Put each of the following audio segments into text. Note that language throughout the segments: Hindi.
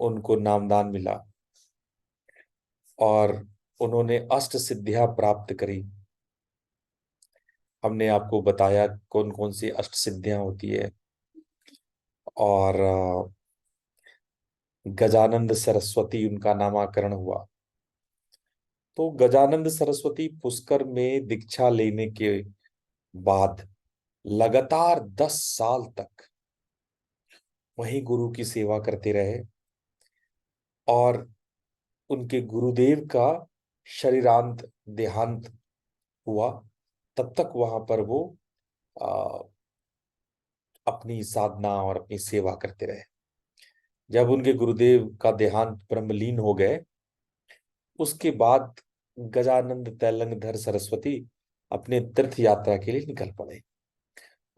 उनको नामदान मिला और उन्होंने अष्ट सिद्धियां प्राप्त करी। हमने आपको बताया कौन कौन सी अष्ट सिद्धियां होती है। और गजानंद सरस्वती उनका नामाकरण हुआ। तो गजानंद सरस्वती पुष्कर में दीक्षा लेने के बाद लगातार 10 साल तक वहीं गुरु की सेवा करते रहे। और उनके गुरुदेव का शरीरांत देहांत हुआ, तब तक वहां पर वो आ, अपनी साधना और अपनी सेवा करते रहे। जब उनके गुरुदेव का देहांत ब्रह्मलीन हो गए, उसके बाद गजानंद तैलंगधर सरस्वती अपने तीर्थ यात्रा के लिए निकल पड़े।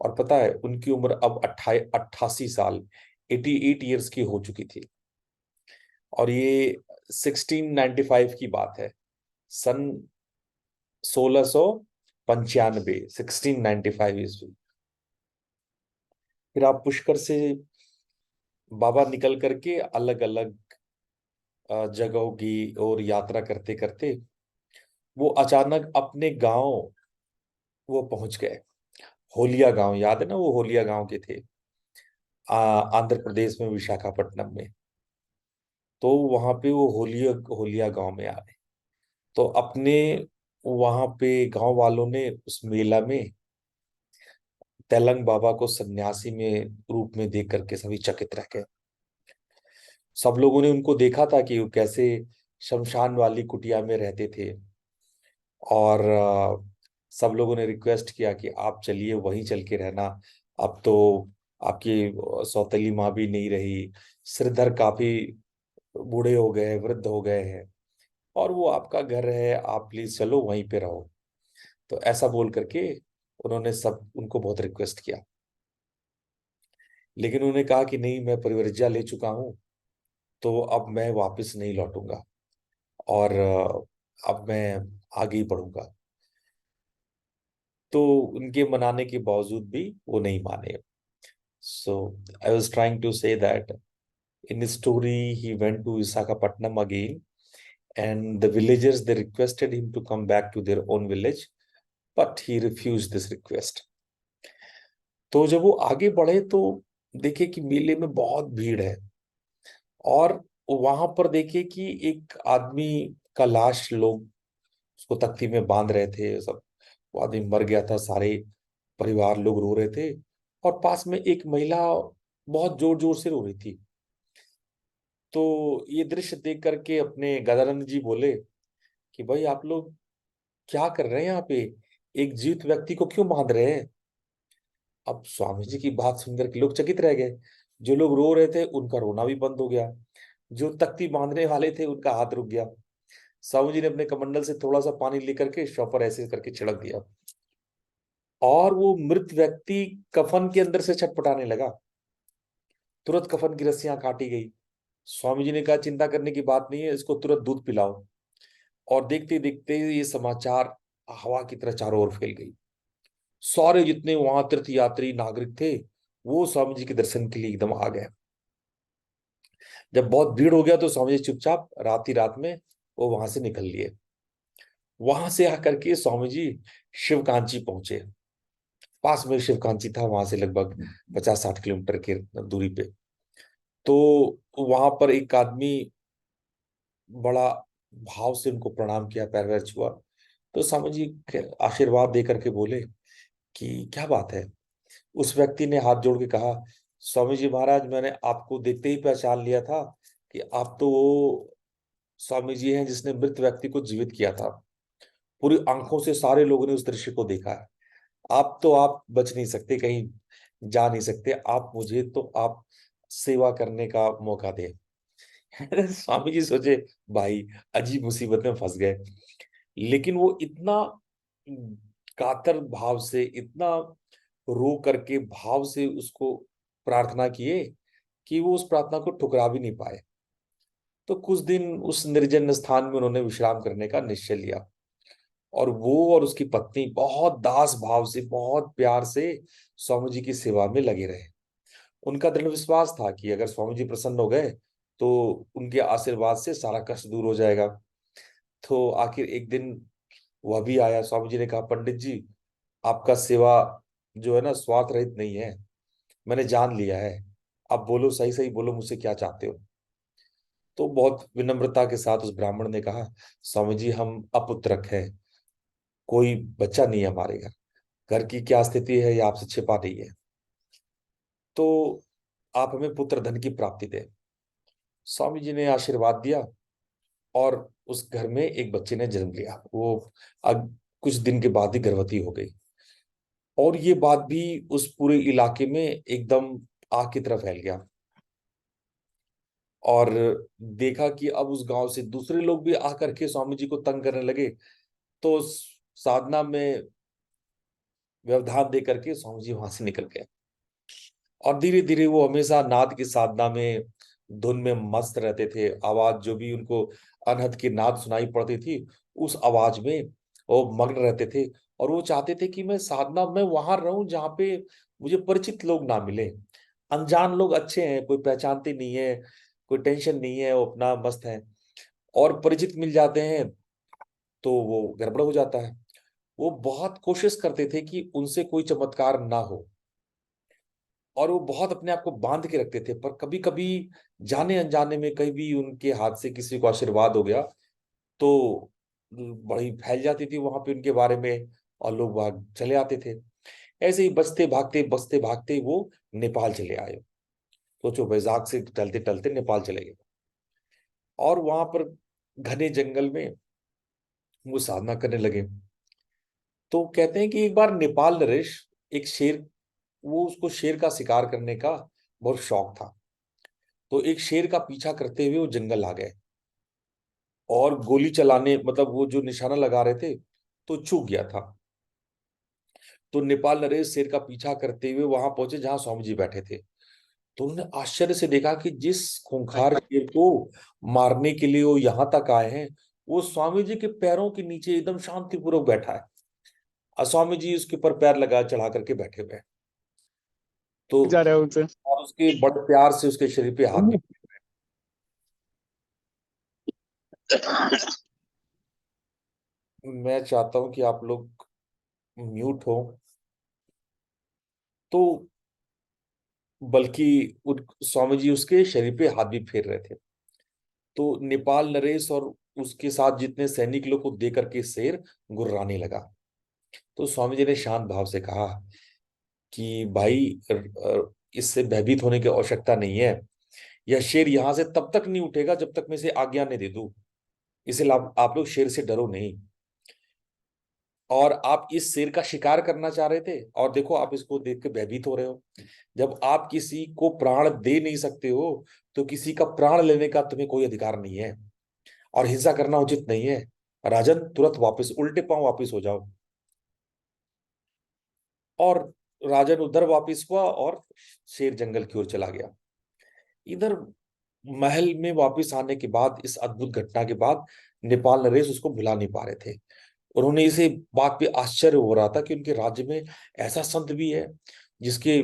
और पता है उनकी उम्र अब 88 साल, 88 ईयर्स की हो चुकी थी। और ये 1695 की बात है, सन 1695, 1695 ईस्वी। फिर आप पुष्कर से बाबा निकल करके अलग अलग जगहों की और यात्रा करते करते वो अचानक अपने गांव वो पहुंच गए। होलिया गांव, याद है ना, वो होलिया गांव के थे, आंध्र प्रदेश में, विशाखापट्टनम में। तो वहां पे वो होलिया होलिया गांव में आ गए। तो अपने वहां पे गांव वालों ने उस मेला में तेलंग बाबा को सन्यासी में रूप में देख करके सभी चकित रह गए। सब लोगों ने उनको देखा था कि वो कैसे शमशान वाली कुटिया में रहते थे। और सब लोगों ने रिक्वेस्ट किया कि आप चलिए वहीं चल के रहना। अब तो आपकी सौतेली माँ भी नहीं रही, श्रीधर काफी बूढ़े हो गए, वृद्ध हो गए हैं, और वो आपका घर है, आप प्लीज चलो वहीं पे रहो। तो ऐसा बोल करके उन्होंने सब उनको बहुत रिक्वेस्ट किया। लेकिन उन्होंने कहा कि नहीं, मैं परिवर्तिया ले चुका हूँ, तो अब मैं वापस नहीं लौटूंगा, और अब मैं आगे ही बढ़ूंगा। तो उनके मनाने के बावजूद भी वो नहीं माने। So I was trying to say that in his story he went to Visakhapatnam again, and the villagers, they requested him to come back to their own village, but he refused this request. तो जब वो आगे बढ़े तो देखे कि मेले में बहुत भीड़ है, और वहां पर देखे कि एक आदमी का लाश लोग उसको तख्ती में बांध रहे थे सब। वो आदमी मर गया था, सारे परिवार लोग रो रहे थे। और पास में एक महिला बहुत जोर जोर से रो रही थी। तो ये दृश्य देख करके अपने गजानंद जी बोले कि भाई आप लोग क्या कर रहे हैं यहाँ पे, एक जीवित व्यक्ति को क्यों बांध रहे हैं। अब स्वामी जी की बात सुनकर के लोग चकित रह गए। जो लोग रो रहे थे उनका रोना भी बंद हो गया, जो तख्ती बांधने वाले थे उनका हाथ रुक गया। स्वामी जी ने अपने कमंडल से थोड़ा सा पानी लेकर के शव पर ऐसे करके छिड़क दिया, और वो मृत व्यक्ति कफन के अंदर से छटपटाने लगा। तुरंत कफन की रस्सियां काटी गई। स्वामी जी ने कहा चिंता करने की बात नहीं है, इसको तुरंत दूध पिलाओ। और देखते देखते ये समाचार हवा की तरह चारों ओर फैल गई। सारे जितने वहां तीर्थ यात्री नागरिक थे वो स्वामी जी के दर्शन के लिए एकदम आ गए। जब बहुत भीड़ हो गया तो स्वामी जी चुपचाप रात ही रात में वो वहां से निकल लिए। वहां से आकर के स्वामी जी शिवकांची पहुंचे। पास में शिवकांची था, वहां से लगभग 50-60 किलोमीटर की दूरी पे। तो वहां पर एक आदमी बड़ा भाव से उनको प्रणाम किया, पैर वैर छुआ। तो स्वामी जी आशीर्वाद दे करके बोले कि क्या बात है। उस व्यक्ति ने हाथ जोड़ के कहा, स्वामी जी महाराज, मैंने आपको देखते ही पहचान लिया था कि आप तो वो स्वामी जी हैं जिसने मृत व्यक्ति को जीवित किया था। पूरी आंखों से सारे लोगों ने उस दृश्य को देखा है। आप बच नहीं सकते, कहीं जा नहीं सकते आप, मुझे तो आप सेवा करने का मौका दे। स्वामी जी सोचे भाई अजीब मुसीबत में फंस गए। लेकिन वो इतना कातर भाव से, इतना रो करके भाव से उसको प्रार्थना किए कि वो उस प्रार्थना को ठुकरा भी नहीं पाए। तो कुछ दिन उस निर्जन स्थान में उन्होंने विश्राम करने का निश्चय लिया। और वो और उसकी पत्नी बहुत दास भाव से, बहुत प्यार से स्वामी जी की सेवा में लगे रहे। उनका दृढ़ विश्वास था कि अगर स्वामी जी प्रसन्न हो गए तो उनके आशीर्वाद से सारा कष्ट दूर हो जाएगा। तो आखिर एक दिन वह भी आया। स्वामी जी ने कहा, पंडित जी, आपका सेवा जो है ना स्वार्थ रहित नहीं है, मैंने जान लिया है। आप बोलो, सही सही बोलो, मुझसे क्या चाहते हो। तो बहुत विनम्रता के साथ उस ब्राह्मण ने कहा, स्वामी जी, हम अपुत्रक हैं, कोई बच्चा नहीं है हमारे घर। घर की क्या स्थिति है ये आपसे छिपा नहीं है, तो आप हमें पुत्र धन की प्राप्ति दें। स्वामी जी ने आशीर्वाद दिया और उस घर में एक बच्चे ने जन्म लिया। वो अब कुछ दिन के बाद ही गर्भवती हो गई। और ये बात भी उस पूरे इलाके में एकदम आग की तरह फैल गया। और देखा कि अब उस गांव से दूसरे लोग भी आकर के स्वामी जी को तंग करने लगे। तो साधना में व्यवधान दे करके स्वामी जी वहां से निकल गए। और धीरे धीरे वो हमेशा नाद की साधना में, धुन में मस्त रहते थे। आवाज जो भी उनको अनहद की नाद सुनाई पड़ती थी, उस आवाज में वो मग्न रहते थे। और वो चाहते थे कि मैं साधना में वहां रहूं जहाँ पे मुझे परिचित लोग ना मिले। अनजान लोग अच्छे हैं, कोई पहचानते नहीं है, कोई टेंशन नहीं है, वो अपना मस्त है। और परिचित मिल जाते हैं तो वो गड़बड़ हो जाता है। वो बहुत कोशिश करते थे कि उनसे कोई चमत्कार ना हो, और वो बहुत अपने आप को बांध के रखते थे। पर कभी कभी जाने अनजाने में कहीं भी उनके हाथ से किसी को आशीर्वाद हो गया तो बड़ी फैल जाती थी वहां पे उनके बारे में, और लोग वहां चले आते थे। ऐसे ही बचते भागते वो नेपाल चले आए। सोचो, वैजाग से टलते टलते नेपाल चले गए। और वहां पर घने जंगल में वो साधना करने लगे। तो कहते हैं कि एक बार नेपाल नरेश, एक शेर, वो उसको शेर का शिकार करने का बहुत शौक था। तो एक शेर का पीछा करते हुए वो जंगल आ गए। और गोली चलाने, मतलब वो जो निशाना लगा रहे थे, तो चूक गया था। तो नेपाल नरेश शेर का पीछा करते हुए वहां पहुंचे जहां स्वामी जी बैठे थे। तो उन्होंने आश्चर्य से देखा कि जिस खूंखार शेर को मारने के लिए वो यहां तक आए हैं, वो स्वामी जी के पैरों के नीचे एकदम शांतिपूर्वक बैठा है। और स्वामी जी उसके ऊपर पैर लगा चढ़ा करके बैठे हुए हैं। तो जा रहा है उनसे। और उसके बड़े प्यार से उसके शरीर पे हाथ भी। मैं चाहता हूं कि आप लोग म्यूट हो, तो बल्कि स्वामी जी उसके शरीर पे हाथ भी फेर रहे थे। तो नेपाल नरेश और उसके साथ जितने सैनिक लोग को दे करके शेर गुर्राने लगा। तो स्वामी जी ने शांत भाव से कहा कि भाई, इससे भयभीत होने की आवश्यकता नहीं है। यह शेर यहां से तब तक नहीं उठेगा जब तक मैं इसे आज्ञा नहीं दे दूं। इसलिए आप लोग शेर से डरो नहीं। और आप इस शेर का शिकार करना चाह रहे थे, और देखो आप इसको देख के भयभीत हो रहे हो। जब आप किसी को प्राण दे नहीं सकते हो, तो किसी का प्राण लेने का तुम्हें कोई अधिकार नहीं है। और हिंसा करना उचित नहीं है। राजन, तुरंत वापस, उल्टे पांव वापस हो जाओ। और राजन उधर वापस हुआ और शेर जंगल की ओर चला गया। इधर महल में वापस आने के बाद, इस अद्भुत घटना के बाद, नेपाल नरेश उसको भुला नहीं पा रहे थे। उन्होंने इसे बात पे आश्चर्य हो रहा था कि उनके राज्य में ऐसा संत भी है जिसके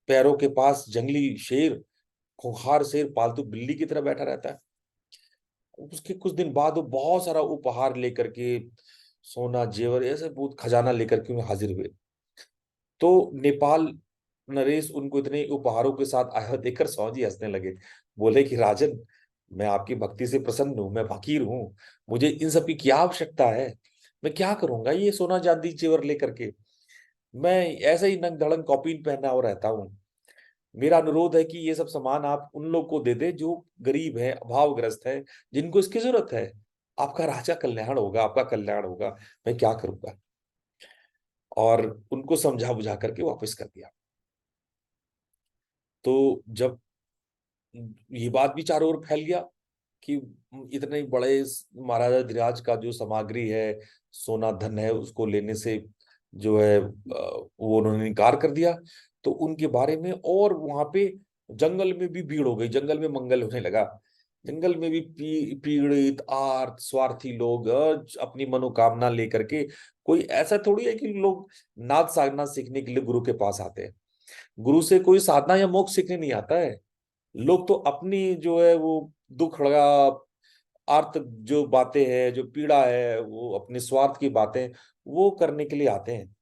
पैरों के पास जंगली शेर, खूंखार शेर पालतू बिल्ली की तरह बैठा रहता है। उसके कुछ दिन बाद वो बहुत सारा उपहार लेकर के, सोना जेवर ऐसे बहुत खजाना लेकर के उन्हें हाजिर हुए। तो नेपाल नरेश उनको इतने उपहारों के साथ आया देखकर स्वामी जी हंसने लगे। बोले कि राजन, मैं आपकी भक्ति से प्रसन्न हूं, मैं फकीर हूं, मुझे इन सब की क्या आवश्यकता है। मैं क्या करूंगा ये सोना चांदी जेवर लेकर के। मैं ऐसे ही नंग धड़ंग कॉपीन पहना और रहता हूँ। मेरा अनुरोध है कि ये सब सामान आप उन लोग को दे दे जो गरीब है, अभावग्रस्त है, जिनको इसकी जरूरत है। आपका राजा कल्याण होगा, आपका कल्याण होगा। मैं क्या करूंगा। और उनको समझा बुझा करके वापस कर दिया। तो जब ये बात भी चारों ओर फैल गया कि इतने बड़े महाराजा धीराज का जो सामग्री है, सोना धन है, उसको लेने से जो है वो उन्होंने इनकार कर दिया। तो उनके बारे में, और वहां पे जंगल में भी भीड़ हो गई, जंगल में मंगल होने लगा। जंगल में भी पीड़ित आर्त स्वार्थी लोग अपनी मनोकामना लेकर के, कोई ऐसा थोड़ी है कि लोग नाद साधना सीखने के लिए गुरु के पास आते हैं। गुरु से कोई साधना या मोक्ष सीखने नहीं आता है। लोग तो अपनी जो है वो दुख लगा आर्त जो बातें हैं, जो पीड़ा है, वो अपने स्वार्थ की बातें वो करने के लिए आते हैं।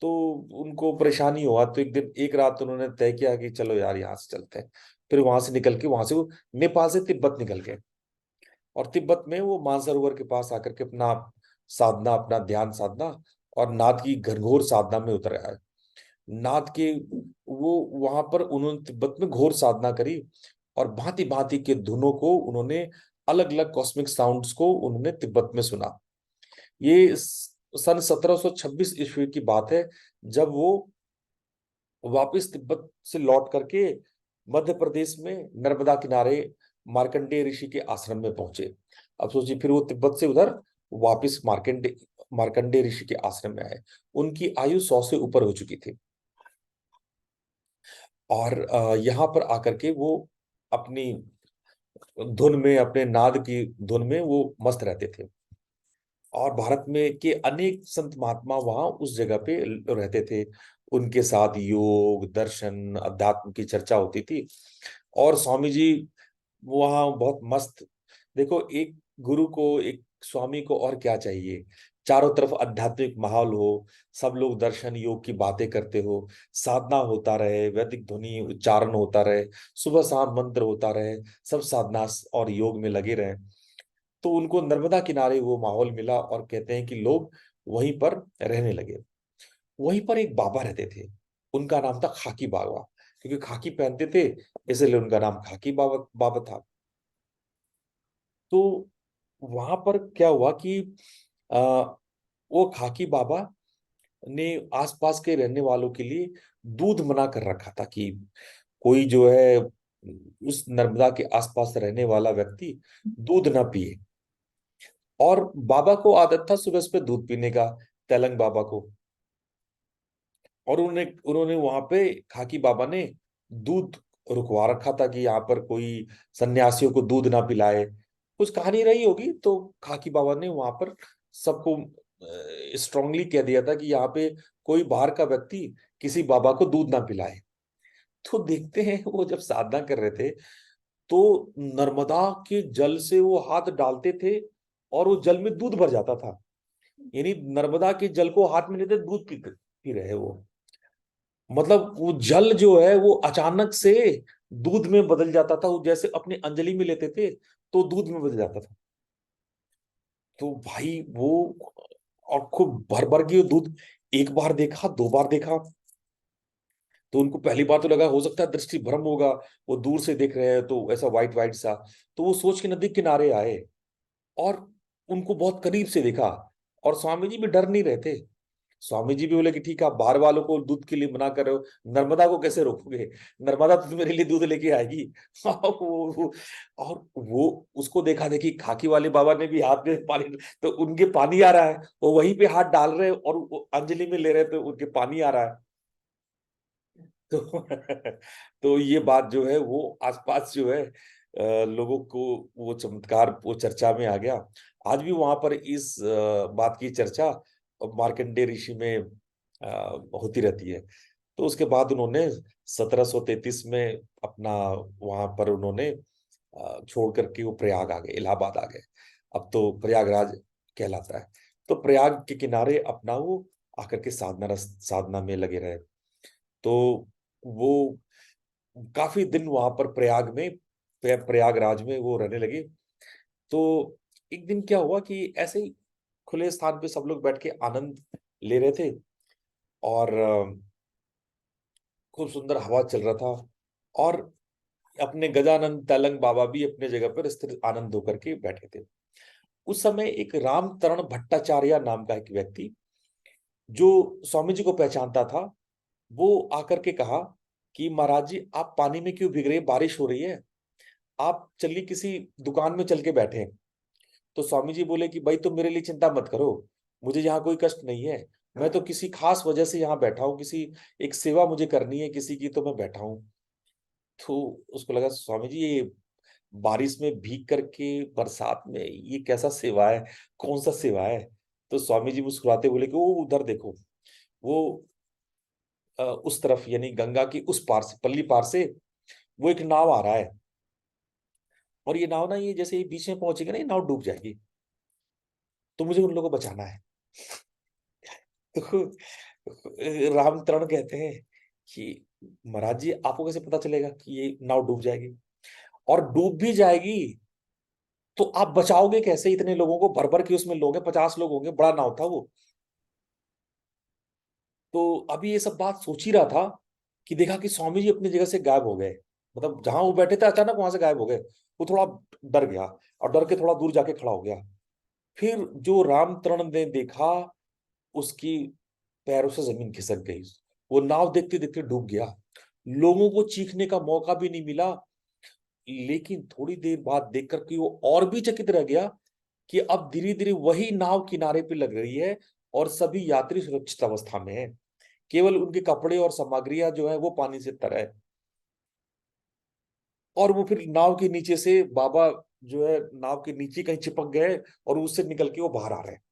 तो उनको परेशानी हुआ तो एक दिन एक रात उन्होंने तय किया कि चलो यार यहाँ से चलते हैं। फिर वहां से निकल के वहां से वो नेपाल से तिब्बत निकल गए, और तिब्बत में वो मानसरोवर के पास आकर के अपना साधना, अपना ध्यान साधना और नाद की घनघोर साधना में उतर आए। नाद के वो वहां पर उन्होंने तिब्बत में घोर साधना करी, और भांति भांति के धुनों को उन्होंने, अलग अलग कॉस्मिक साउंड्स को उन्होंने तिब्बत में सुना। ये सन 1726 ईस्वी की बात है, जब वो वापस तिब्बत से लौट करके मध्य प्रदेश में नर्मदा किनारे मार्कंडेय ऋषि के आश्रम में पहुंचे। अब सोचिए, फिर वो तिब्बत से उधर वापस मार्कंडेय ऋषि के आश्रम में आए। उनकी आयु 100 से ऊपर हो चुकी थी, और यहाँ पर आकर के वो अपनी धुन में, अपने नाद की धुन में वो मस्त रहते थे। और भारत में के अनेक संत महात्मा वहां उस जगह पे रहते थे। उनके साथ योग, दर्शन, अध्यात्म की चर्चा होती थी। और स्वामी जी वहाँ बहुत मस्त। देखो, एक गुरु को, एक स्वामी को और क्या चाहिए? चारों तरफ आध्यात्मिक माहौल हो, सब लोग दर्शन योग की बातें करते हो, साधना होता रहे, वैदिक ध्वनि उच्चारण होता रहे, सुबह शाम मंत्र होता रहे, सब साधना और योग में लगे रहे। तो उनको नर्मदा किनारे वो माहौल मिला, और कहते हैं कि लोग वहीं पर रहने लगे। वहीं पर एक बाबा रहते थे, उनका नाम था खाकी बाबा, क्योंकि खाकी पहनते थे, इसलिए उनका नाम खाकी बाबा बाबा था। तो वहां पर क्या हुआ कि आ, वो खाकी बाबा ने आसपास के रहने वालों के लिए दूध मना कर रखा था कि कोई जो है उस नर्मदा के आसपास रहने वाला व्यक्ति दूध ना पिए। और बाबा को आदत था सुबह सुबह दूध पीने का, तेलंग बाबा को। और उन्होंने उन्होंने वहां पे, खाकी बाबा ने दूध रुकवा रखा था कि यहाँ पर कोई सन्यासियों को दूध ना पिलाए। कुछ कहानी रही होगी, तो खाकी बाबा ने वहां पर सबको स्ट्रांगली कह दिया था कि यहाँ पे कोई बाहर का व्यक्ति किसी बाबा को दूध ना पिलाए। तो देखते हैं, वो जब साधना कर रहे थे, तो नर्मदा के जल से वो हाथ डालते थे, और वो जल में दूध भर जाता था। यानी नर्मदा के जल को हाथ में लेते, दूध पी रहे हैं वो। मतलब वो जल जो है वो अचानक से दूध में बदल जाता था। वो जैसे अपनी अंजलि में लेते थे, तो दूध में बदल जाता था। तो भाई वो, और खूब भर भर के वो दूध, एक बार देखा, दो बार देखा, तो उनको पहली बार तो लगा हो सकता है दृष्टि भ्रम होगा, वो दूर से देख रहे हैं तो ऐसा व्हाइट व्हाइट सा। तो वो सोच के नदी किनारे आए, और उनको बहुत करीब से देखा। और स्वामी जी भी डर नहीं रहे थे। स्वामी जी भी बोले कि ठीक है, आप बाहर वालों को दूध के लिए मना कर रहे हो, नर्मदा को कैसे रोकोगे? नर्मदा तो मेरे लिए दूध लेके आएगी। और वो उसको देखा, देखी खाकी वाले बाबा ने भी हाथ में पानी, तो उनके पानी आ रहा है, वो वहीं पे हाथ डाल रहे हैं, और वो अंजलि में ले रहे हैं, तो उनके पानी आ रहा है। तो तो ये बात जो है वो आसपास जो है लोगों को वो चमत्कार वो चर्चा में आ गया। आज भी वहां पर इस बात की चर्चा मार्कंडेय ऋषि में होती रहती है। तो उसके बाद उन्होंने 1733 में अपना वहां पर उन्होंने छोड़ करके वो प्रयाग आ गए, इलाहाबाद आ गए। अब तो प्रयागराज कहलाता है। तो प्रयाग के किनारे अपना वो आकर के साधना में लगे रहे। तो वो काफी दिन वहां पर प्रयाग में, प्रयागराज में वो रहने लगे। तो एक दिन क्या हुआ कि ऐसे ही खुले स्थान पे सब लोग बैठ के आनंद ले रहे थे, और खूब सुंदर हवा चल रहा था। और अपने गजानंद तलंग बाबा भी अपने जगह पर स्थिर आनंद होकर के बैठे थे। उस समय एक राम तरण भट्टाचार्य नाम का एक व्यक्ति, जो स्वामी जी को पहचानता था, वो आकर के कहा कि महाराज जी, आप पानी में क्यों भीग रहे हैं? बारिश हो रही है, आप चलिए किसी दुकान में चल के बैठे हैं। तो स्वामी जी बोले कि भाई तुम मेरे लिए चिंता मत करो, मुझे यहाँ कोई कष्ट नहीं है। मैं तो किसी खास वजह से यहाँ बैठा हूँ, किसी एक सेवा मुझे करनी है किसी की, तो मैं बैठा हूँ। तो उसको लगा, स्वामी जी ये बारिश में भीग करके, बरसात में, ये कैसा सेवा है, कौन सा सेवा है? तो स्वामी जी मुस्कुराते बोले कि वो उधर देखो, वो उस तरफ, यानी गंगा की उस पार से, पल्ली पार से वो एक नाव आ रहा है, और ये नाव ना, ये जैसे ये बीच में पहुंचेगी ना, ये नाव डूब जाएगी, तो मुझे उन लोगों को बचाना है। तो रामतरण कहते हैं कि महाराज जी, आपको कैसे पता चलेगा कि ये नाव डूब जाएगी, और डूब भी जाएगी तो आप बचाओगे कैसे इतने लोगों को? भर भर के उसमें लोग हैं, 50 लोग होंगे, बड़ा नाव था वो। तो अभी ये सब बात सोच ही रहा था कि देखा कि स्वामी जी अपनी जगह से गायब हो गए, मतलब जहां वो बैठे थे अचानक वहां से गायब हो गए। वो थोड़ा डर गया, और डर के थोड़ा दूर जाके खड़ा हो गया। फिर जो रामतरण ने देखा, उसकी पैरों से जमीन खिसक गई, वो नाव देखते देखते डूब गया। लोगों को चीखने का मौका भी नहीं मिला। लेकिन थोड़ी देर बाद देख करके वो और भी चकित रह गया कि अब धीरे धीरे वही नाव किनारे पे लग रही है, और सभी यात्री सुरक्षित अवस्था में है। केवल उनके कपड़े और सामग्रियां जो है वो पानी से तर है। और वो फिर नाव के नीचे से बाबा जो है नाव के नीचे कहीं चिपक गए, और उससे निकल के वो बाहर आ रहे हैं।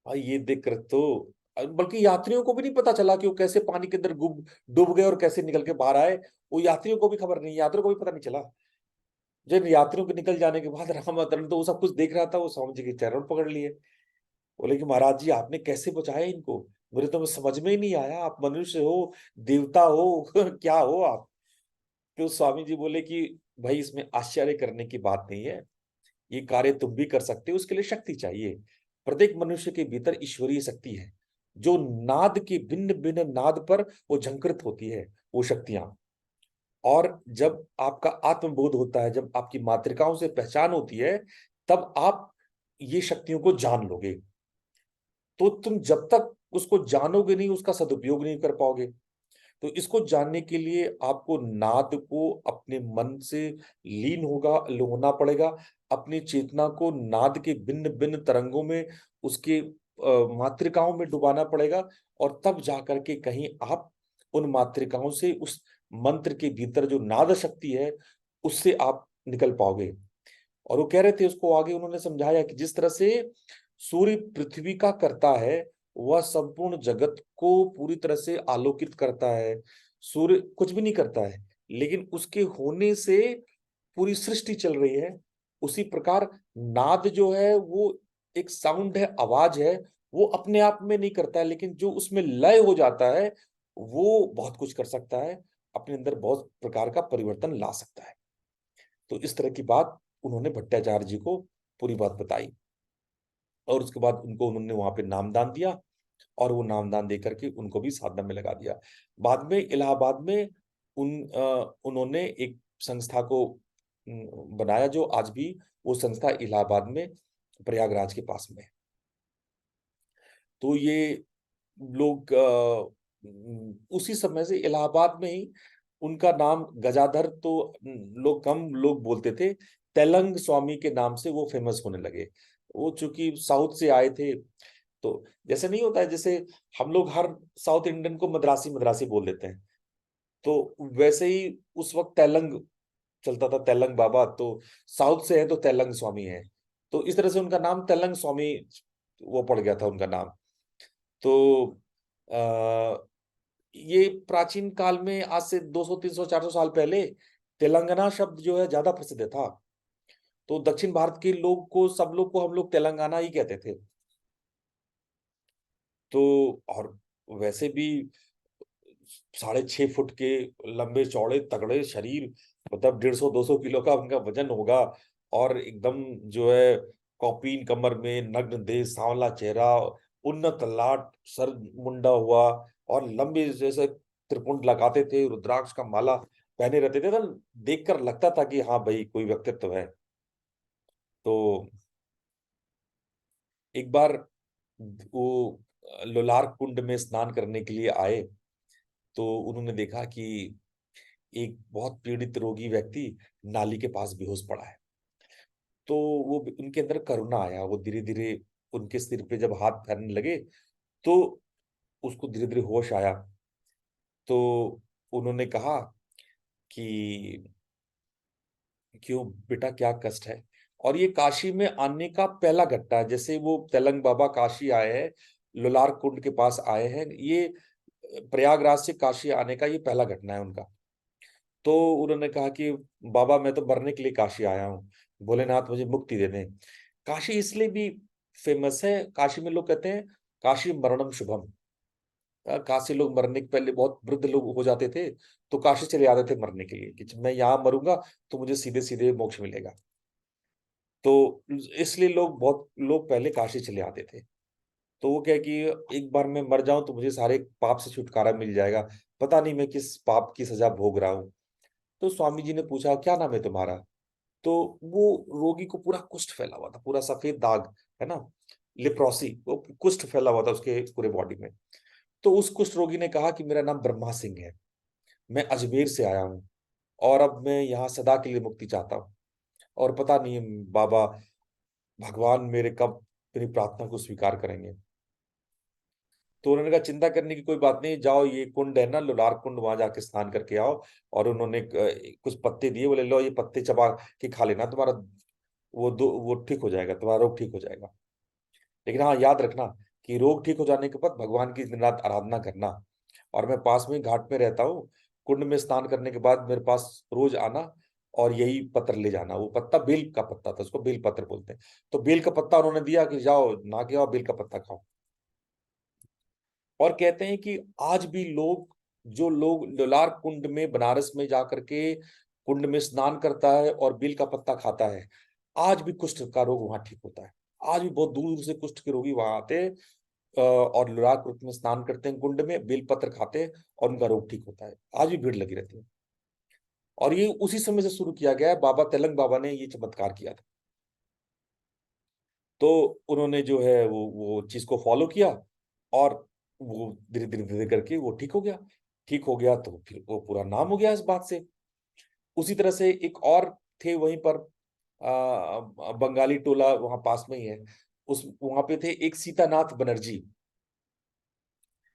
भाई ये देख कर तो, बल्कि यात्रियों को भी नहीं पता चला कि वो कैसे पानी के अंदर डूब गए और कैसे निकल के बाहर आए। वो यात्रियों को भी खबर नहीं, यात्रियों को भी पता नहीं चला। जब यात्रियों के निकल जाने के बाद रामातरण तो वो सब कुछ देख रहा था, वो स्वामी जी के चरण पकड़ लिए। बोले कि महाराज जी, आपने कैसे बचाया इनको? मुझे तो समझ में ही नहीं आया, आप मनुष्य हो, देवता हो, क्या हो आप? तो स्वामी जी बोले कि भाई, इसमें आश्चर्य करने की बात नहीं है, ये कार्य तुम भी कर सकते हो, उसके लिए शक्ति चाहिए। प्रत्येक मनुष्य के भीतर ईश्वरीय शक्ति है, जो नाद के भिन्न भिन्न नाद पर वो झंकृत होती है, वो शक्तियां। और जब आपका आत्मबोध होता है, जब आपकी मातृकाओं से पहचान होती है, तब आप ये शक्तियों को जान लोगे। तो तुम जब तक उसको जानोगे नहीं, उसका सदुपयोग नहीं कर पाओगे। तो इसको जानने के लिए आपको नाद को अपने मन से लीन होना पड़ेगा। अपनी चेतना को नाद के भिन्न भिन्न तरंगों में, उसके मातृकाओं में डुबाना पड़ेगा। और तब जाकर के कहीं आप उन मातृकाओं से, उस मंत्र के भीतर जो नाद शक्ति है, उससे आप निकल पाओगे। और वो कह रहे थे, उसको आगे उन्होंने समझाया कि जिस तरह से सूर्य पृथ्वी का करता है, वह संपूर्ण जगत को पूरी तरह से आलोकित करता है। सूर्य कुछ भी नहीं करता है, लेकिन उसके होने से पूरी सृष्टि चल रही है। उसी प्रकार नाद जो है वो एक साउंड है, आवाज है। वो अपने आप में नहीं करता है, लेकिन जो उसमें लय हो जाता है, वो बहुत कुछ कर सकता है, अपने अंदर बहुत प्रकार का परिवर्तन ला सकता है। तो इस तरह की बात उन्होंने भट्टाचार्य जी को पूरी बात बताई। और उसके बाद उनको उन्होंने वहां पे नामदान दिया, और वो नामदान देकर के उनको भी साधना में लगा दिया। बाद में इलाहाबाद में उन्होंने एक संस्था को बनाया, जो आज भी वो संस्था इलाहाबाद में, प्रयागराज के पास में है। तो ये लोग उसी समय से इलाहाबाद में ही उनका नाम गजाधर, तो लोग कम लोग बोलते थे, तेलंग स्वामी के नाम से वो फेमस होने लगे। वो चूंकि साउथ से आए थे, तो जैसे नहीं होता है, जैसे हम लोग हर साउथ इंडियन को मद्रासी मद्रासी बोल देते हैं, तो वैसे ही उस वक्त तेलंग चलता था, तेलंग बाबा। तो साउथ से है तो तेलंग स्वामी है, तो इस तरह से उनका नाम तेलंग स्वामी वो पड़ गया था उनका नाम। तो आ, ये प्राचीन काल में, आज से 200 300 400 साल पहले, तेलंगाना शब्द जो है ज्यादा प्रसिद्ध था। तो दक्षिण भारत के लोग को, सब लोग को हम लोग तेलंगाना ही कहते थे। तो और वैसे भी 6.5 फुट के लंबे चौड़े तगड़े शरीर, मतलब 150 200 किलो का उनका वजन होगा। और एकदम जो है कौपीन कमर में, नग्न देह, सांवला चेहरा, उन्नत लाट, सर मुंडा हुआ, और लंबे जैसे त्रिपुंड लगाते थे, रुद्राक्ष का माला पहने रहते थे, तो देखकर लगता था कि हाँ भाई, कोई व्यक्तित्व है। तो एक बार वो लोलार कुंड में स्नान करने के लिए आए, तो उन्होंने देखा कि एक बहुत पीड़ित रोगी व्यक्ति नाली के पास बेहोश पड़ा है। तो वो, उनके अंदर करुणा आया, वो धीरे धीरे उनके सिर पे जब हाथ फेरने लगे, तो उसको धीरे धीरे होश आया। तो उन्होंने कहा कि क्यों बेटा, क्या कष्ट है? और ये काशी में आने का पहला घटना है, जैसे वो तेलंग बाबा काशी आए हैं, लोलार कुंड के पास आए हैं, ये प्रयागराज से काशी आने का ये पहला घटना है उनका। तो उन्होंने कहा कि बाबा मैं तो मरने के लिए काशी आया हूँ, भोलेनाथ मुझे मुक्ति दे दें। काशी इसलिए भी फेमस है, काशी में लोग कहते हैं काशी मरणम शुभम। काशी लोग मरने के पहले, बहुत वृद्ध लोग हो जाते थे तो काशी चले जाते थे मरने के लिए, कि मैं यहाँ मरूंगा तो मुझे सीधे सीधे मोक्ष मिलेगा। तो इसलिए लोग, बहुत लोग पहले काशी चले आते थे। तो वो क्या है कि एक बार मैं मर जाऊं तो मुझे सारे पाप से छुटकारा मिल जाएगा, पता नहीं मैं किस पाप की सजा भोग रहा हूँ। तो स्वामी जी ने पूछा क्या नाम है तुम्हारा? तो वो रोगी को पूरा कुष्ठ फैला हुआ था, पूरा सफेद दाग, है ना, लिप्रोसी, वो कुष्ठ फैला हुआ था उसके पूरे बॉडी में। तो उस कुष्ठ रोगी ने कहा कि मेरा नाम ब्रह्मा सिंह है, मैं अजमेर से आया हूँ, और अब मैं यहाँ सदा के लिए मुक्ति चाहता हूँ, और पता नहीं बाबा भगवान मेरे कब मेरी प्रार्थना को स्वीकार करेंगे। तो उन्होंने कहा चिंता करने की कोई बात नहीं, जाओ ये कुंड है ना, लुलार कुंड, वहां जाके स्नान करके आओ। और उन्होंने कुछ पत्ते दिए, बोले लो ये पत्ते चबा के खा लेना, तुम्हारा वो ठीक हो जाएगा, तुम्हारा रोग ठीक हो जाएगा। लेकिन हाँ याद रखना कि रोग ठीक हो जाने के बाद भगवान की दिन रात आराधना करना। और मैं पास में घाट में रहता हूँ, कुंड में स्नान करने के बाद मेरे पास रोज आना, और यही पत्र ले जाना। वो पत्ता बेल का पत्ता था, उसको बेल पत्र बोलते हैं। तो बेल का पत्ता उन्होंने दिया कि जाओ नहा के आओ, बेल का पत्ता खाओ। और कहते हैं कि आज भी लोग, जो लोग लोलार कुंड में बनारस में जाकर के कुंड में स्नान करता है और बेल का पत्ता खाता है, आज भी कुष्ठ का रोग वहां ठीक होता है। आज भी बहुत दूर दूर से कुष्ठ के रोगी वहां आते हैं, और लोलार कुंड में स्नान करते हैं, कुंड में बेल पत्र खाते हैं, और उनका रोग ठीक होता है। आज भी भीड़ लगी रहती है। और ये उसी समय से शुरू किया गया है, बाबा तेलंग बाबा ने ये चमत्कार किया था। तो उन्होंने जो है वो चीज को फॉलो किया, और वो धीरे धीरे धीरे करके वो ठीक हो गया। ठीक हो गया तो फिर वो पूरा नाम हो गया इस बात से। उसी तरह से एक और थे वहीं पर, बंगाली टोला वहां पास में ही है, उस वहां पे थे एक सीतानाथ बनर्जी,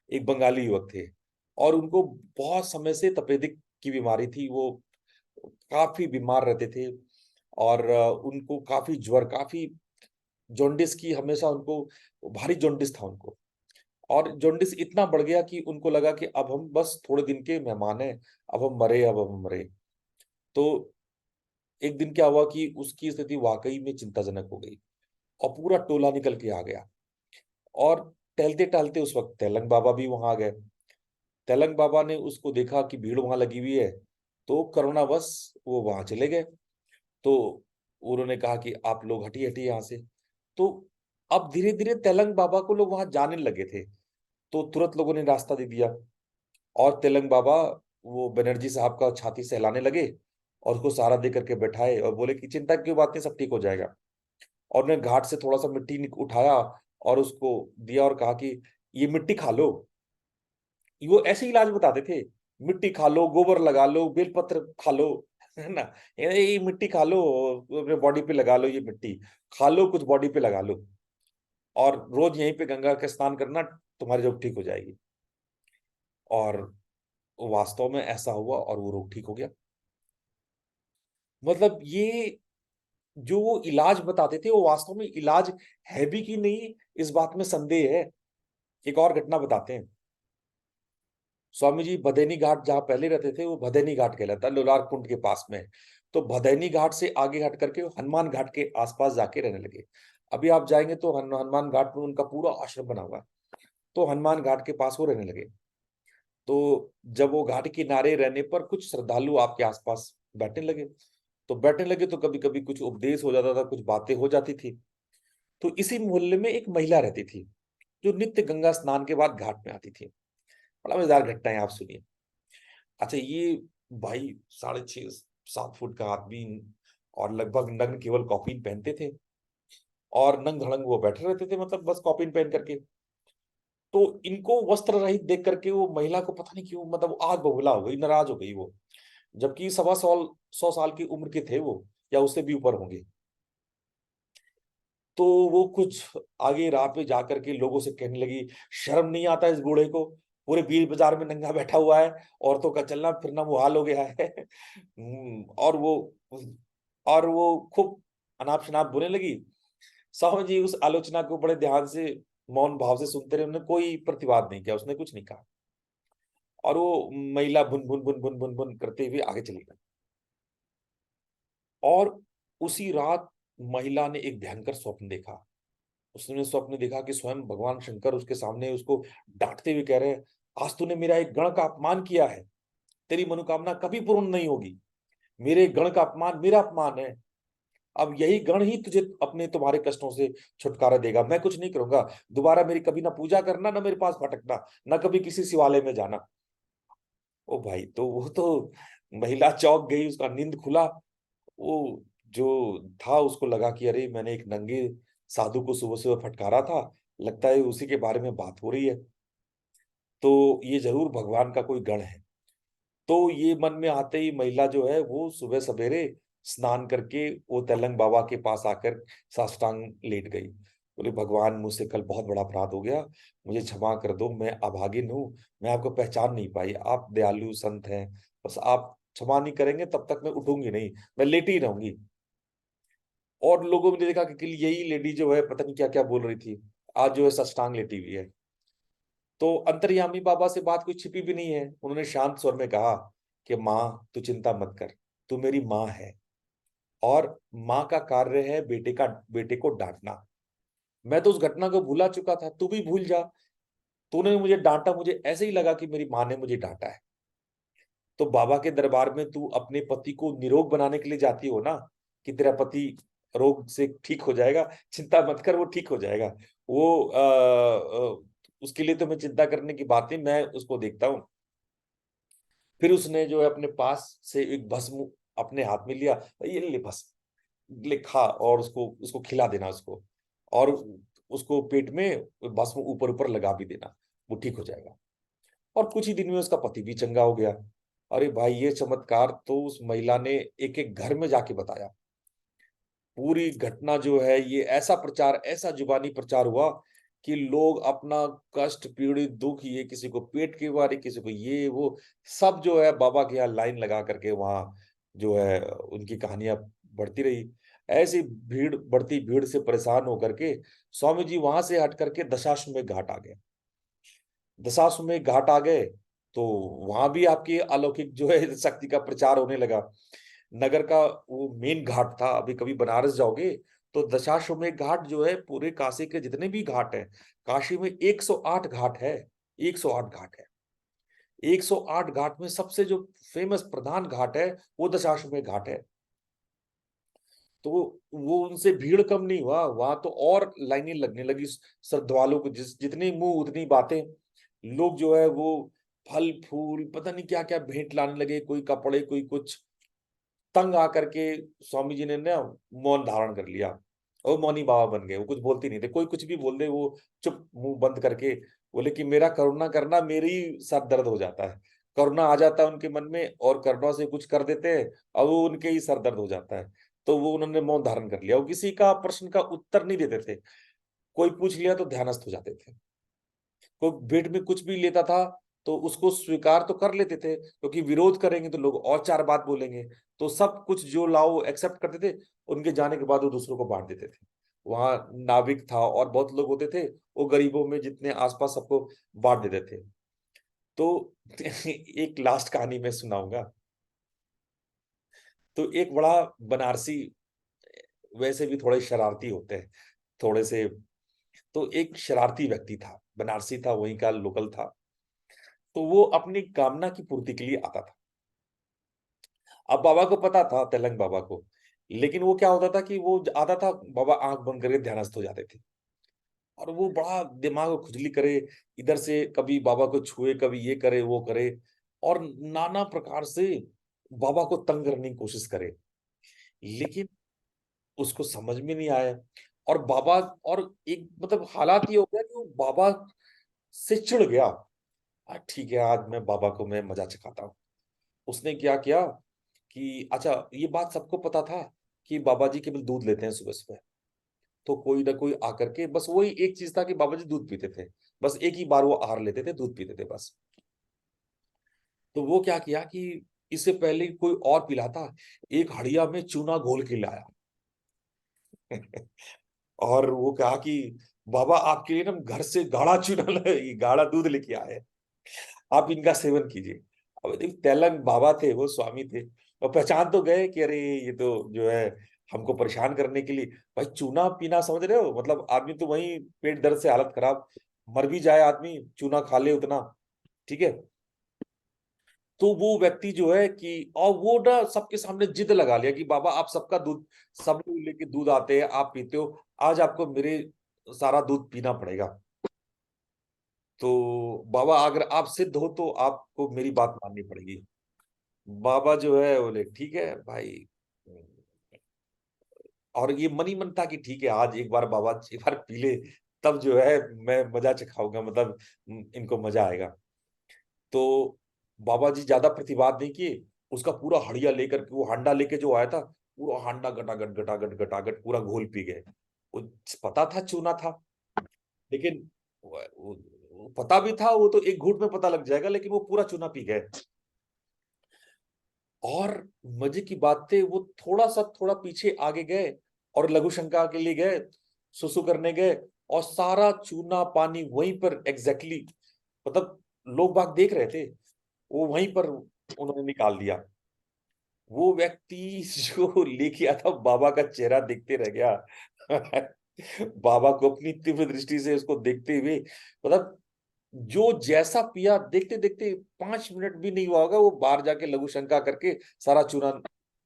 एक बंगाली युवक थे। और उनको बहुत समय से तपेदिक की बीमारी थी, वो काफी बीमार रहते थे। और उनको काफी ज्वर, काफी जॉन्डिस की, हमेशा उनको भारी जॉन्डिस था उनको। और जॉन्डिस इतना बढ़ गया कि उनको लगा कि अब हम बस थोड़े दिन के मेहमान हैं, अब हम मरे, अब हम मरे। तो एक दिन क्या हुआ कि उसकी स्थिति वाकई में चिंताजनक हो गई, और पूरा टोला निकल के आ गया। और टहलते टहलते उस वक्त तेलंग बाबा भी वहां आ गए। तेलंग बाबा ने उसको देखा कि भीड़ वहां लगी हुई है, तो करुणावश वो वहां चले गए। तो उन्होंने कहा कि आप लोग हटिए हटिए यहाँ से। तो अब धीरे धीरे तेलंग बाबा को लोग वहां जाने लगे थे, तो तुरंत लोगों ने रास्ता दे दिया। और तेलंग बाबा वो बनर्जी साहब का छाती सहलाने लगे, और उसको सहारा दे करके बैठाए, और बोले कि चिंता की बात नहीं, सब ठीक हो जाएगा। और उन्हें घाट से थोड़ा सा मिट्टी उठाया, और उसको दिया, और कहा कि ये मिट्टी खा लो। वो ऐसे ही इलाज बताते थे, मिट्टी खा लो, गोबर लगा लो, बेलपत्र खा लो, है ना, ये मिट्टी खा लो, अपने बॉडी पे लगा लो, ये मिट्टी खा लो, कुछ बॉडी पे लगा लो, और रोज यहीं पे गंगा का स्नान करना, तुम्हारी रोग ठीक हो जाएगी। और वास्तव में ऐसा हुआ, और वो रोग ठीक हो गया। मतलब ये जो वो इलाज बताते थे, वो वास्तव में इलाज है भी कि नहीं, इस बात में संदेह है। एक और घटना बताते हैं। स्वामी जी भदैनी घाट जहाँ पहले रहते थे, वो भदैनी घाट कहलाता है, लोलार कुंड के पास में। तो भदैनी घाट से आगे हट करके वो हनुमान घाट के आसपास जाके रहने लगे। अभी आप जाएंगे तो हनुमान घाट में उनका पूरा आश्रम बना हुआ है। तो हनुमान घाट के पास वो रहने लगे। तो जब वो घाट के किनारे रहने पर कुछ श्रद्धालु आपके आसपास बैठने लगे, तो बैठने लगे तो कभी कभी कुछ उपदेश हो जाता था, कुछ बातें हो जाती थी। तो इसी मोहल्ले में एक महिला रहती थी, जो नित्य गंगा स्नान के बाद घाट में आती थी। बड़ा मजेदार घटना है, आप सुनिए। अच्छा, ये भाई 6.5 7 फुट का आदमी, और लगभग नग्न, केवल कॉपीन पहनते थे, और नंग धड़ंग वो बैठे रहते थे, मतलब बस कॉपीन पहन करके। तो इनको वस्त्र रहित देख करके वो महिला को पता नहीं क्यों, मतलब आग बबूला हो गई, नाराज हो गई वो। जबकि 100 साल की उम्र के थे वो, या उससे भी ऊपर होंगे। तो वो कुछ आगे राह पे जाकर के लोगों से कहने लगी, शर्म नहीं आता इस बूढ़े को, पूरे बीच बाजार में नंगा बैठा हुआ है, औरतों का चलना फिरना मुहाल हो गया है। और वो खूब अनाप शनाप बोलने लगी। साहू जी उस आलोचना को बड़े ध्यान से, मौन भाव से सुनते रहे, उन्होंने कोई प्रतिवाद नहीं किया, उसने कुछ नहीं कहा। और वो महिला बुन बुन बुन बुन बुन बुन करते हुए आगे चली गई। और उसी रात महिला ने एक भयंकर स्वप्न देखा। उसने स्वप्न देखा कि स्वयं भगवान शंकर उसके सामने उसको डांटते हुए कह रहे हैं, आज तूने मेरा एक गण का अपमान किया है, तेरी मनोकामना कभी पूर्ण नहीं होगी। मेरे गण का अपमान मेरा अपमान है। अब यही गण ही तुझे अपने तुम्हारे कष्टों से छुटकारा देगा। मैं कुछ नहीं करूंगा। दोबारा मेरी कभी ना पूजा करना, ना मेरे पास भटकना, ना कभी किसी शिवालय में जाना। ओ भाई, तो वो तो महिला चौंक गई, उसका नींद खुला। वो जो था उसको लगा कि अरे मैंने एक नंगे साधु को सुबह सुबह फटकारा था, लगता है उसी के बारे में बात हो रही है। तो ये जरूर भगवान का कोई गण है। तो ये मन में आते ही महिला जो है वो सुबह सवेरे स्नान करके वो तेलंग बाबा के पास आकर साष्टांग लेट गई। बोले, भगवान मुझसे कल बहुत बड़ा अपराध हो गया, मुझे क्षमा कर दो, मैं अभागिन हूँ, मैं आपको पहचान नहीं पाई, आप दयालु संत हैं, बस आप क्षमा नहीं करेंगे तब तक मैं उठूंगी नहीं, मैं लेटी ही रहूंगी। और लोगों ने देखा कि यही लेडी जो है पता नहीं क्या क्या बोल रही थी, आज जो है साष्टांग लेटी हुई है। तो अंतर्यामी बाबा से बात कोई छिपी भी नहीं है, उन्होंने शांत स्वर में कहा कि माँ तू चिंता मत कर, तू मेरी माँ है, और माँ का कार्य है बेटे को डांटना। मैं तो उस घटना को भुला चुका था, तू भी भूल जा। तूने मुझे डांटा, मुझे ऐसे ही लगा कि मेरी माँ ने मुझे डांटा है। तो बाबा के दरबार में तू अपने पति को निरोग बनाने के लिए जाती हो ना, कि तेरा पति रोग से ठीक हो जाएगा, चिंता मत कर, वो ठीक हो जाएगा। वो उसके लिए तो मैं चिंता करने की बात नहीं, मैं उसको देखता हूँ। फिर उसने जो है अपने पास से एक भस्म अपने हाथ में लिया, ये ले भस्म, ले खा, और उसको उसको खिला देना उसको, और उसको पेट में भस्म ऊपर ऊपर लगा भी देना, वो ठीक हो जाएगा। और कुछ ही दिन में उसका पति भी चंगा हो गया। अरे भाई, ये चमत्कार तो उस महिला ने एक एक घर में जाके बताया। पूरी घटना जो है ये ऐसा प्रचार, ऐसा जुबानी प्रचार हुआ कि लोग अपना कष्ट, पीड़ित, दुख, ये किसी को पेट की बीमारी, किसी को ये वो, सब जो है बाबा के यहाँ लाइन लगा करके वहां जो है उनकी कहानियां बढ़ती रही। ऐसी भीड़, बढ़ती भीड़ से परेशान होकर के स्वामी जी वहां से हट करके दशाश्वमेध घाट आ गए। दशाश्वमेध घाट आ गए तो वहां भी आपकी अलौकिक जो है शक्ति का प्रचार होने लगा। नगर का वो मेन घाट था। अभी कभी बनारस जाओगे तो दशाश्वमेध घाट जो है पूरे काशी के जितने भी घाट है, काशी में 108 घाट है। 108 घाट है। 108 घाट में सबसे जो फेमस प्रधान घाट है वो दशाश्वमेध घाट है। तो वो उनसे भीड़ कम नहीं हुआ, वहां तो और लाइनें लगने लगी श्रद्धालुओं को, जितनी मुंह उतनी बातें। लोग जो है वो फल फूल पता नहीं क्या क्या भेंट लाने लगे, कोई कपड़े कोई कुछ। तंग आकर के स्वामी जी ने ना मौन धारण कर लिया, और मौनी बाबा बन गए। वो कुछ बोलते नहीं थे, कोई कुछ भी बोल दे वो चुप मुंह बंद करके बोले कि मेरा करुणा करना मेरे ही सर दर्द हो जाता है। करुणा आ जाता है उनके मन में और करुणा से कुछ कर देते हैं और वो उनके ही सर दर्द हो जाता है। तो वो उन्होंने मौन धारण कर लिया, वो किसी का प्रश्न का उत्तर नहीं देते थे। कोई पूछ लिया तो ध्यानस्थ हो जाते थे। कोई भेंट में कुछ भी लेता था तो उसको स्वीकार तो कर लेते थे, क्योंकि विरोध करेंगे तो लोग और चार बात बोलेंगे। तो सब कुछ जो लाओ एक्सेप्ट करते थे। उनके जाने के बाद वो दूसरों को बांट देते थे। वहां नाविक था और बहुत लोग होते थे, वो गरीबों में जितने आसपास सबको बांट देते थे। तो एक लास्ट कहानी मैं सुनाऊंगा। तो एक बड़ा बनारसी, वैसे भी थोड़े शरारती होते हैं थोड़े से, तो एक शरारती व्यक्ति था, बनारसी था, वहीं का लोकल था। तो वो अपनी कामना की पूर्ति के लिए आता था। अब बाबा को पता था, तेलंग बाबा को, लेकिन वो क्या होता था कि वो आता था, बाबा आंख बंद करके ध्यानस्थ हो जाते थे। और वो बड़ा दिमाग में खुजली करे, इधर से कभी बाबा को छुए, कभी ये करे वो करे, और नाना प्रकार से बाबा को तंग करने की कोशिश करे। लेकिन उसको समझ में नहीं आया। और बाबा, और एक मतलब हालात ये हो गया कि वो बाबा से चिढ़ गया। ठीक है, आज मैं बाबा को मैं मजा चखाता हूँ। उसने क्या किया कि अच्छा, ये बात सबको पता था कि बाबा जी केवल दूध लेते हैं सुबह सुबह। तो कोई ना कोई आकर के, बस वही एक चीज था कि बाबा जी दूध पीते थे, बस एक ही बार वो आहार लेते थे, दूध पीते थे बस। तो वो क्या किया कि इससे पहले कोई और पिलाता, एक हड़िया में चूना घोल के लाया। और वो कहा कि बाबा आपके लिए ना हम घर से गाढ़ा चूना गाढ़ा दूध लेके आए। आप इनका सेवन कीजिए। अब देखिए तेलंग बाबा थे, वो स्वामी थे, और पहचान तो गए कि अरे ये तो जो है हमको परेशान करने के लिए। भाई चूना पीना समझ रहे हो, मतलब आदमी तो वहीं पेट दर्द से हालत खराब, मर भी जाए आदमी, चूना खा ले उतना, ठीक है। तो वो व्यक्ति जो है कि, और वो ना सबके सामने जिद लगा लिया कि बाबा आप सबका दूध, सब लोग लेके दूध आते हैं, आप पीते हो, आज आपको मेरे सारा दूध पीना पड़ेगा। तो बाबा अगर आप सिद्ध हो तो आपको मेरी बात माननी पड़ेगी। बाबा जो है बोले ठीक है भाई। और ये मन ही मन था कि ठीक है आज एक बार बाबा एक बार पी ले, तब जो है मैं मजा चखाऊंगा, मतलब इनको मजा आएगा। तो बाबा जी ज्यादा प्रतिवाद नहीं किए, उसका पूरा हड़िया लेकर के, वो हांडा लेके जो आया था, पूरा हांडा गटागट गटागट गटागट पूरा घोल पी गए। वो पता था चूना था, लेकिन वो पता भी था, वो तो एक घूंट में पता लग जाएगा, लेकिन वो पूरा चूना पी गए। और मजे की बात थे, वो थोड़ा पीछे आगे गए और लघु शंका के लिए गए, सुसु करने गए, और सारा चूना पानी वहीं पर एग्जैक्टली, मतलब लोग बाग देख रहे थे, वो वहीं पर उन्होंने निकाल दिया। वो व्यक्ति जो लेके आया था, बाबा का चेहरा देखते रह गया। बाबा को अपनी तीव्र दृष्टि से उसको देखते हुए, मतलब जो जैसा पिया, देखते देखते 5 मिनट भी नहीं हुआ होगा, वो बाहर जाके लघु शंका करके सारा चूना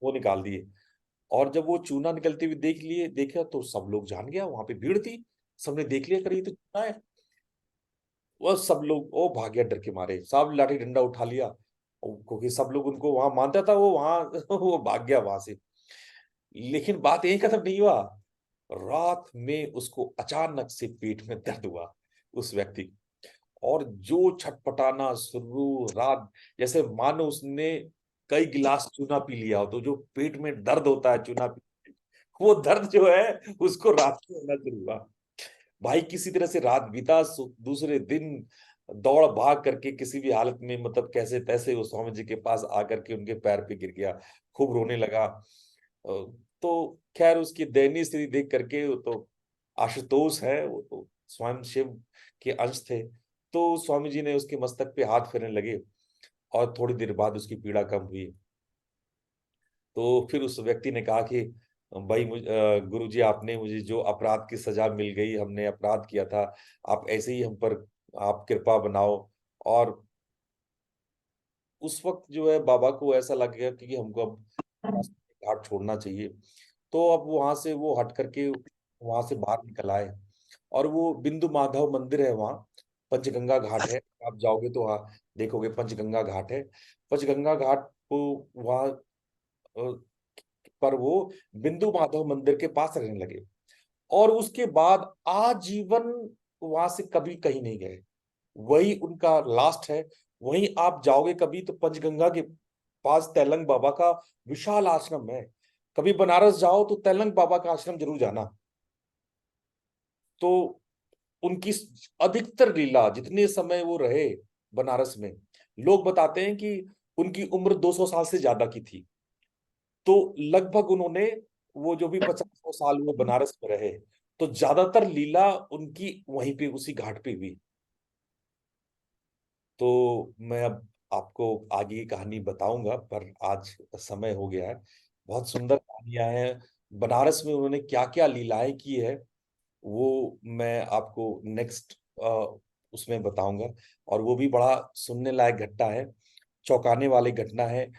वो निकाल दिए। और जब वो चूना निकलते हुए देखा तो सब लोग जान गया, वहां पे भीड़ थी, सबने देख लिया करी तो चूना है। वो सब लोग ओ भाग गया डर के मारे, सब लाठी डंडा उठा लिया, क्योंकि सब लोग उनको वहां मानता था, वो वहां वो भाग गया वहां से। लेकिन बात यही खत्म नहीं हुआ, रात में उसको अचानक से पेट में दर्द हुआ, उस व्यक्ति। और जो छटपटाना शुरू, रात जैसे मानो उसने कई गिलास चूना पी लिया हो, तो जो पेट में दर्द होता है चूना पी, वो दर्द जो है उसको रात में होना शुरू हुआ। भाई किसी तरह से रात बीता, दूसरे दिन दौड़ भाग करके किसी भी हालत में, मतलब कैसे तैसे वो स्वामी जी के पास आकर के उनके पैर पे गिर गया, खूब रोने लगा। तो खैर उसकी दयनीय स्थिति देख करके, वो तो आशुतोष है, वो तो स्वयं शिव के अंश थे, तो स्वामी जी ने उसके मस्तक पे हाथ फेरने लगे, और थोड़ी देर बाद उसकी पीड़ा कम हुई। तो फिर उस व्यक्ति ने कहा कि भाई गुरु जी आपने मुझे जो अपराध की सजा मिल गई, हमने अपराध किया था, आप ऐसे ही हम पर आप कृपा बनाओ। और उस वक्त जो है बाबा को ऐसा लग गया कि हमको अब घाट छोड़ना चाहिए। तो अब वहां से वो हट करके वहां से बाहर निकल आए, और वो बिंदु माधव मंदिर है वहाँ, पंचगंगा घाट है, आप जाओगे तो वहाँ देखोगे पंचगंगा घाट है। पंचगंगा घाट को वहाँ पर वो बिंदु माधव मंदिर के पास रहने लगे, और उसके बाद आजीवन वहां से कभी कहीं नहीं गए, वही उनका लास्ट है। वहीं आप जाओगे कभी तो पंचगंगा के पास तैलंग बाबा का विशाल आश्रम है, कभी बनारस जाओ तो तैलंग बाबा का आश्रम जरूर जाना। तो उनकी अधिकतर लीला, जितने समय वो रहे बनारस में, लोग बताते हैं कि उनकी उम्र 200 साल से ज्यादा की थी। तो लगभग उन्होंने, वो जो भी 50 साल वो बनारस में रहे, तो ज्यादातर लीला उनकी वहीं पे उसी घाट पे हुई। तो मैं अब आपको आगे की कहानी बताऊंगा, पर आज समय हो गया है। बहुत सुंदर कहानियां हैं, बनारस में उन्होंने क्या क्या लीलाएं की है, वो मैं आपको नेक्स्ट उसमें बताऊंगा। और वो भी बड़ा सुनने लायक घटना है, चौंकाने वाली घटना है।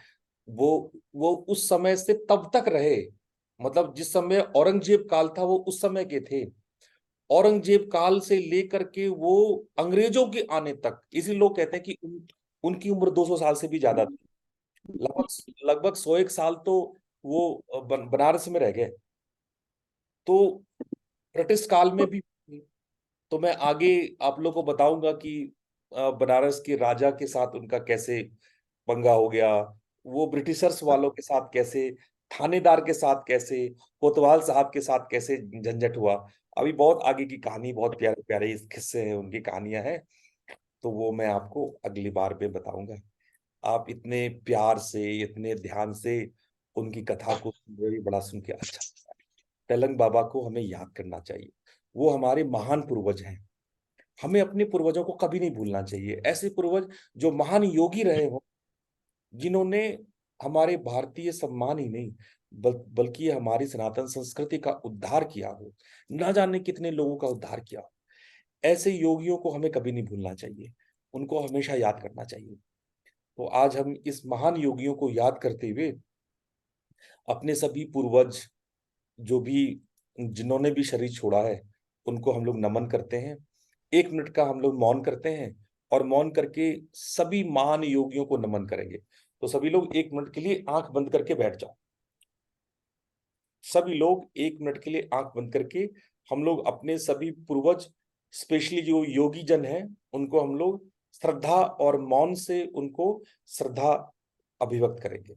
वो वो उस समय से तब तक रहे, मतलब जिस समय औरंगजेब काल था वो उस समय के थे, औरंगजेब काल से लेकर के वो अंग्रेजों के आने तक, इसी लोग कहते हैं कि उनकी उम्र 200 साल से भी ज्यादा थी। लगभग लगभग 101 साल तो वो बनारस में रह गए। तो ब्रिटिश काल में भी, तो मैं आगे आप लोग को बताऊंगा कि बनारस के राजा के साथ उनका कैसे पंगा हो गया, वो ब्रिटिशर्स वालों के साथ कैसे, थानेदार के साथ कैसे, कोतवाल साहब के साथ कैसे झंझट हुआ। अभी बहुत आगे की कहानी, बहुत प्यारे प्यारे किस्से हैं, उनकी कहानियां हैं, तो वो मैं आपको अगली बार में बताऊंगा। आप इतने प्यार से, इतने ध्यान से उनकी कथा को सुन रहे, बड़ा सुन के अच्छा लगा। तेलंग बाबा को हमें याद करना चाहिए, वो हमारे महान पूर्वज हैं। हमें अपने पूर्वजों को कभी नहीं भूलना चाहिए। ऐसे पूर्वज जो महान योगी रहे हो, जिन्होंने हमारे भारतीय सम्मान ही नहीं बल्कि हमारी सनातन संस्कृति का उद्धार किया हो, ना जाने कितने लोगों का उद्धार किया हो। ऐसे योगियों को हमें कभी नहीं भूलना चाहिए, उनको हमेशा याद करना चाहिए। तो आज हम इस महान योगियों को याद करते हुए अपने सभी पूर्वज, जो भी जिन्होंने भी शरीर छोड़ा है, उनको हम लोग नमन करते हैं। 1 मिनट का हम लोग मौन करते हैं, और मौन करके सभी महान योगियों को नमन करेंगे। तो सभी लोग 1 मिनट के लिए आंख बंद करके बैठ जाओ। सभी लोग 1 मिनट के लिए आंख बंद करके हम लोग अपने सभी पूर्वज, स्पेशली जो योगी जन हैं, उनको हम लोग श्रद्धा और मौन से उनको श्रद्धा अभिव्यक्त करेंगे।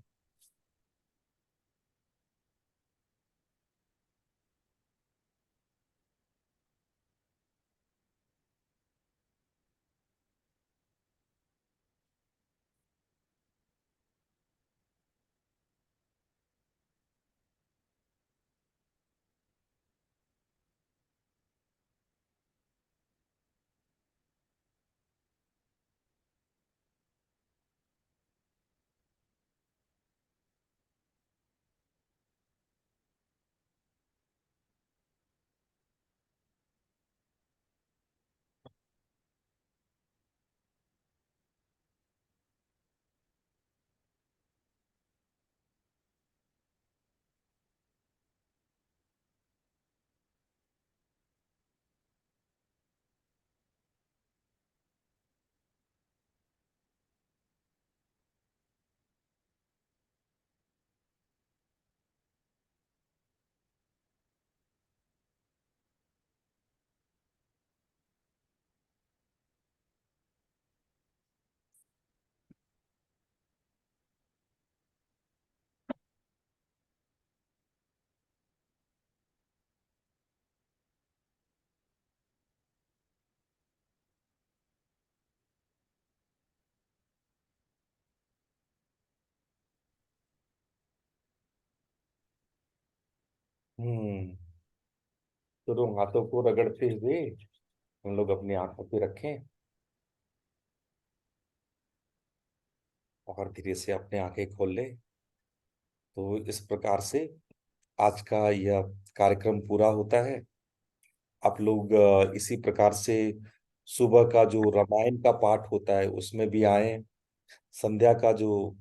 दोनों हाथों को रगड़ते हुए हम लोग अपनी आंखों पे रखें, और धीरे से अपने आंखें खोल लें। तो इस प्रकार से आज का यह कार्यक्रम पूरा होता है। आप लोग इसी प्रकार से सुबह का जो रामायण का पाठ होता है उसमें भी आए, संध्या का जो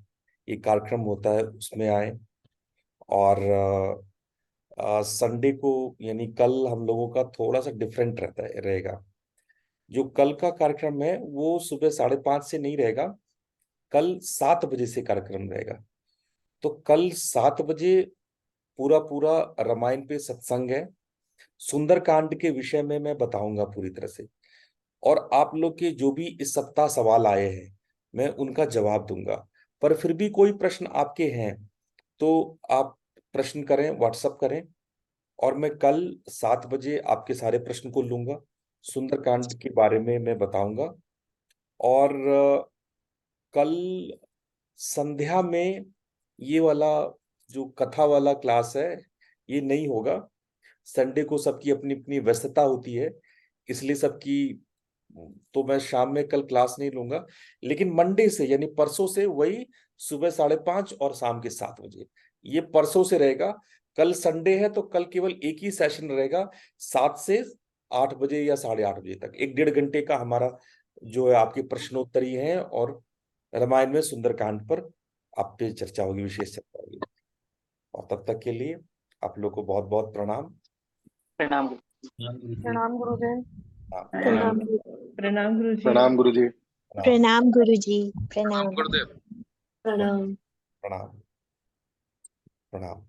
ये कार्यक्रम होता है उसमें आए, और संडे को यानी कल हम लोगों का थोड़ा सा डिफरेंट रहता है रहेगा। जो कल का कार्यक्रम है वो सुबह 5:30 से नहीं रहेगा, कल 7 बजे से कार्यक्रम रहेगा। तो कल 7 बजे पूरा पूरा रामायण पे सत्संग है। सुंदरकांड के विषय में मैं बताऊंगा पूरी तरह से, और आप लोग के जो भी इस सप्ताह सवाल आए हैं मैं उनका जवाब दूंगा। पर फिर भी कोई प्रश्न आपके हैं तो आप प्रश्न करें, व्हाट्सअप करें, और मैं कल 7 बजे आपके सारे प्रश्न को लूंगा। सुंदरकांड के बारे में मैं बताऊंगा। और कल संध्या में ये वाला जो कथा वाला क्लास है ये नहीं होगा। संडे को सबकी अपनी अपनी व्यस्तता होती है, इसलिए सबकी, तो मैं शाम में कल क्लास नहीं लूंगा। लेकिन मंडे से यानी परसों से वही सुबह 5:30 और शाम के 7 बजे, ये परसों से रहेगा। कल संडे है तो कल केवल एक ही सेशन रहेगा, 7 से 8 बजे या 8:30 बजे तक, 1 डेढ़ घंटे का हमारा जो है आपके प्रश्नोत्तरी है, और रामायण में सुंदरकांड पर आप पे चर्चा होगी, विशेष चर्चा होगी। और तब तक के लिए आप लोग को बहुत बहुत प्रणाम। प्रणाम। प्रणाम गुरुदेव। हाँ, प्रणाम। प्रणाम गुरुजी। प्रणाम गुरुजी। प्रणाम गुरुजी। प्रणाम गुरुदेव। प्रणाम। प्रणाम। प्रणाम।